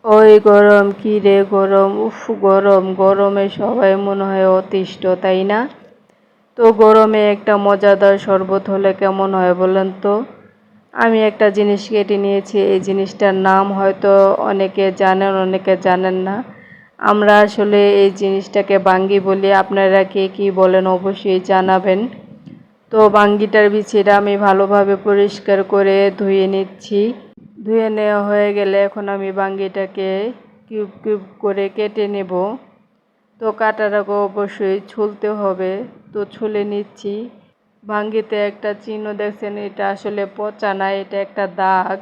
ওই গরম, কি রে গরম, উফ গরম, গরমে সবাই মনে হয় অতিষ্ঠ, তাই না? তো গরমে একটা মজাদার শরবত হলে কেমন হয় বলেন তো? আমি একটা জিনিস কেটে নিয়েছি, এই জিনিসটার নাম হয়তো অনেকে জানেন, অনেকে জানেন না। আমরা আসলে এই জিনিসটাকে বাঙ্গি বলি, আপনারা কে কী বলেন অবশ্যই জানাবেন। তো বাঙ্গিটার বিচিটা আমি ভালোভাবে পরিষ্কার করে ধুয়ে নিচ্ছি। ধুয়ে নেওয়া হয়ে গেলে এখন আমি বাঙ্গিটাকে কিউব কিউব করে কেটে নেব। তো কাটার আগে অবশ্যই ছুলতে হবে, তো ছুলে নিচ্ছি। বাঙ্গিতে একটা চিহ্ন দেখছেন, এটা আসলে পচা না, এটা একটা দাগ।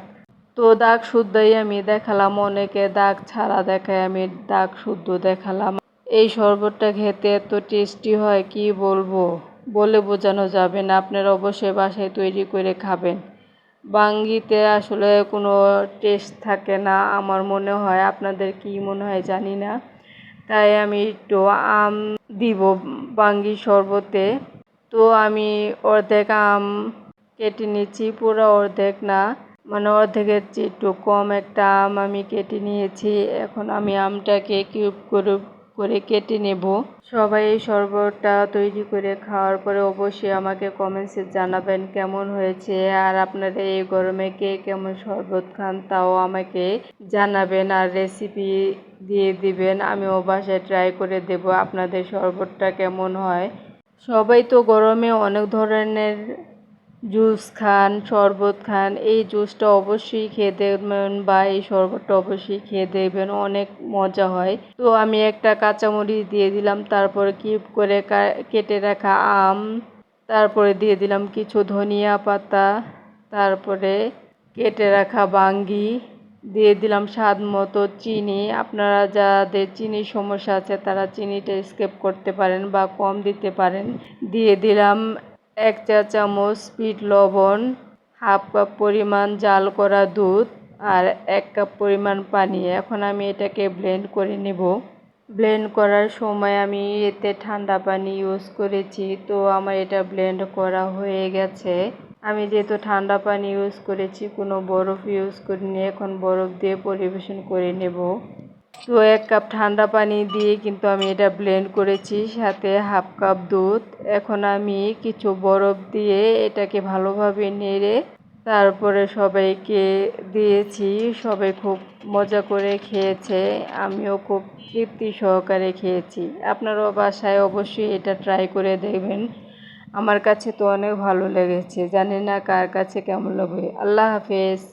তো দাগ শুদ্ধই আমি দেখালাম, অনেকে দাগ ছাড়া দেখায়, আমি দাগ শুদ্ধ দেখালাম। এই শরবতটা খেতে এত টেস্টি হয় কি বলবো, বলে বোঝানো যাবে না। আপনারা অবশ্যই বাসায় তৈরি করে খাবেন। বাঙ্গিতে আসলে কোনো টেস্ট থাকে না আমার মনে হয়, আপনাদের কি মনে হয় জানি না। তাই আমি একটু আম দিব বাঙ্গি শরবতে। তো আমি অর্ধেক আম কেটে নিচ্ছি, পুরো অর্ধেক না, মানে অর্ধেকের চেয়ে একটু কম একটা আম আমি কেটে নিয়েছি। এখন আমি আমটাকে কিউব করে করে কেটে নেব। সবাই এই শরবতটা তৈরি করে খাওয়ার পরে অবশ্যই আমাকে কমেন্টসে জানাবেন কেমন হয়েছে। আর আপনারা এই গরমে কে কেমন শরবত খান তাও আমাকে জানাবেন, আর রেসিপি দিয়ে দিবেন, আমিও বাসায় ট্রাই করে দেব আপনাদের শরবতটা কেমন হয়। সবাই তো গরমে অনেক ধরনের জুস খান, শরবত খান। এই জুসটা অবশ্যই খেয়ে দেখবেন বা এই শরবতটা অবশ্যই খেয়ে দেখবেন, অনেক মজা হয়। তো আমি একটা কাঁচামরিচ দিয়ে দিলাম, তারপরে কিউব করে কেটে রাখা আম, তারপরে দিয়ে দিলাম কিছু ধনিয়া পাতা, তারপরে কেটে রাখা বাঙ্গি, দিয়ে দিলাম স্বাদ মতো চিনি। আপনারা যাদের চিনির সমস্যা আছে তারা চিনিটা স্কিপ করতে পারেন বা কম দিতে পারেন। দিয়ে দিলাম 1 চা চামচ বিট লবণ, হাফ কাপ পরিমাণ জাল করা দুধ, আর 1 কাপ পরিমাণ পানি। এখন আমি এটাকে ব্লেন্ড করে নেব। ব্লেন্ড করার সময় আমি এতে ঠান্ডা পানি ইউজ করেছি। তো আমার এটা ব্লেন্ড করা হয়ে গেছে। আমি যেহেতু ঠান্ডা পানি ইউজ করেছি, কোনো বরফ ইউজ করিনি, এখন বরফ দিয়ে পরিবেশন করে নেব। তো 1 কাপ ঠান্ডা পানি দিয়ে কিন্তু আমি এটা ব্লেন্ড করেছি, সাথে হাফ কাপ দুধ। এখন আমি কিছু বরফ দিয়ে এটাকে ভালোভাবে নেড়ে তারপরে সবাইকে দিয়েছি। সবাই খুব মজা করে খেয়েছে, আমিও খুব তৃপ্তি সহকারে খেয়েছি। আপনারাও বাসায় অবশ্যই এটা ট্রাই করে দেখবেন। আমার কাছে তো অনেক ভালো লেগেছে, জানি না কার কাছে কেমন লাগবে। আল্লাহ হাফেজ।